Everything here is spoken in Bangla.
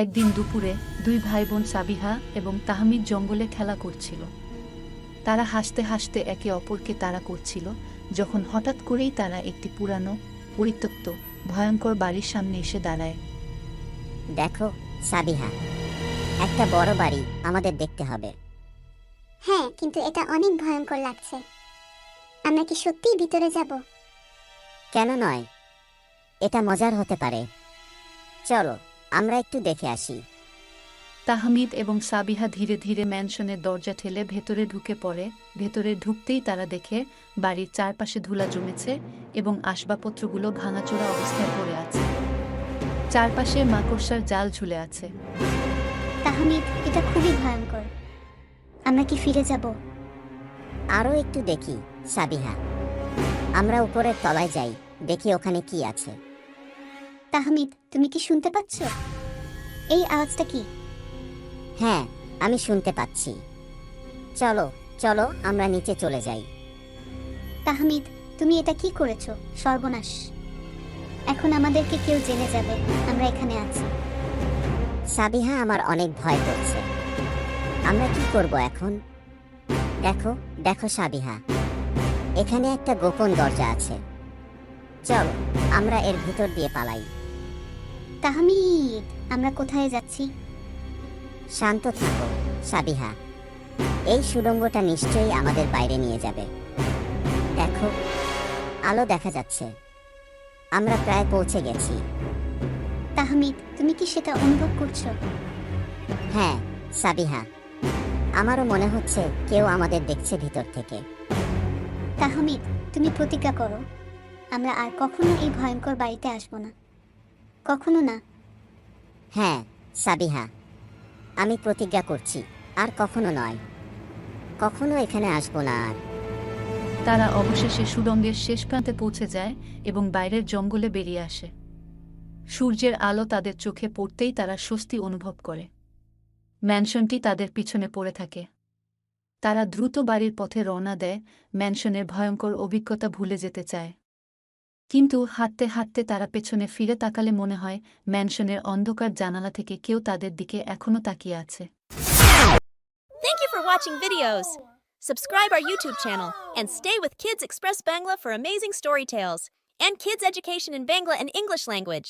একদিন দুপুরে দুই ভাইবোন সাবিহা এবং তাহমিদ জঙ্গলে খেলা করছিল। তারা হাসতে হাসতে একে অপরকে তাড়া করছিল যখন হঠাৎ করেই তারা একটি পুরানো পরিত্যক্ত ভয়ঙ্কর বাড়ির সামনে এসে দাঁড়ায়। দেখো সাবিহা, একটা বড় বাড়ি আমাদের দেখতে হবে। হ্যাঁ, কিন্তু এটা অনেক ভয়ঙ্কর লাগছে। আমরা কি সত্যিই ভিতরে যাব? কেন নয়, এটা মজার হতে পারে। চলো আমরা একটু দেখে আসি। তাহমিদ এবং সাবিহা ধীরে ধীরে ম্যানশনের দরজা ঠেলে ভেতরে ঢুকে পড়ে। ভেতরে ঢুকতেই তারা দেখে বাড়ির চারপাশে ধুলা জমেছে এবং আসবাবপত্রগুলো ভাঙাচোরা অবস্থায় পড়ে আছে। চারপাশে মাকড়সার জাল ঝুলে আছে। তাহমিদ, এটা খুবই ভয়ঙ্কর। আমরা কি ফিরে যাব? আরও একটু দেখি সাবিহা, আমরা উপরের তলায় যাই, দেখি ওখানে কি আছে। তাহমিদ, তুমি কি শুনতে পাচ্ছ? এই আওয়াজটা কি? হ্যাঁ, আমি শুনতে পাচ্ছি। চলো চলো আমরা নিচে চলে যাই। তাহমিদ, তুমি এটা কি করেছো? সর্বনাশ! এখন আমাদেরকে কেউ জেনে যাবে আমরা এখানে আছি। সাবিহা, আমার অনেক ভয় করছে। আমরা কি করব এখন? দেখো দেখো সাবিহা, এখানে একটা গোপন দরজা আছে। চলো আমরা এর ভিতর দিয়ে পালাই। তাহমিদ, আমরা কোথায় যাচ্ছি? শান্ত থাকো সাবিহা, এই সুড়ঙ্গটা নিশ্চয়ই আমাদের বাইরে নিয়ে যাবে। দেখো, আলো দেখা যাচ্ছে। আমরা প্রায় পৌঁছে গেছি। তাহমিদ, তুমি কি সেটা অনুভব করছো? হ্যাঁ সাবিহা, আমারও মনে হচ্ছে কেউ আমাদের দেখছে ভিতর থেকে। তাহমিদ, তুমি প্রতিজ্ঞা করো আমরা আর কখনো এই ভয়ঙ্কর বাড়িতে আসবো না। কখনো না। হ্যাঁ সাবিহা, আমি প্রতিজ্ঞা করছি, আর কখনো নয়, কখনো এখানে আসবো না আর। তারা অবশেষে সুড়ঙ্গের শেষ প্রান্তে পৌঁছে যায় এবং বাইরের জঙ্গলে বেরিয়ে আসে। সূর্যের আলো তাদের চোখে পড়তেই তারা স্বস্তি অনুভব করে। ম্যানশনটি তাদের পিছনে পড়ে থাকে। তারা দ্রুত বাড়ির পথে রওনা দেয়, ম্যানশনের ভয়ঙ্কর অভিজ্ঞতা ভুলে যেতে চায়। কিন্তু হাঁটতে হাঁটতে তারা পেছনে ফিরে তাকালে মনে হয় ম্যানশনের অন্ধকার জানালা থেকে কেউ তাদের দিকে এখনো তাকিয়ে আছে। Thank you for watching videos. Subscribe our YouTube channel and stay with Kids Express Bangla for amazing story tales and kids education in Bangla and English language.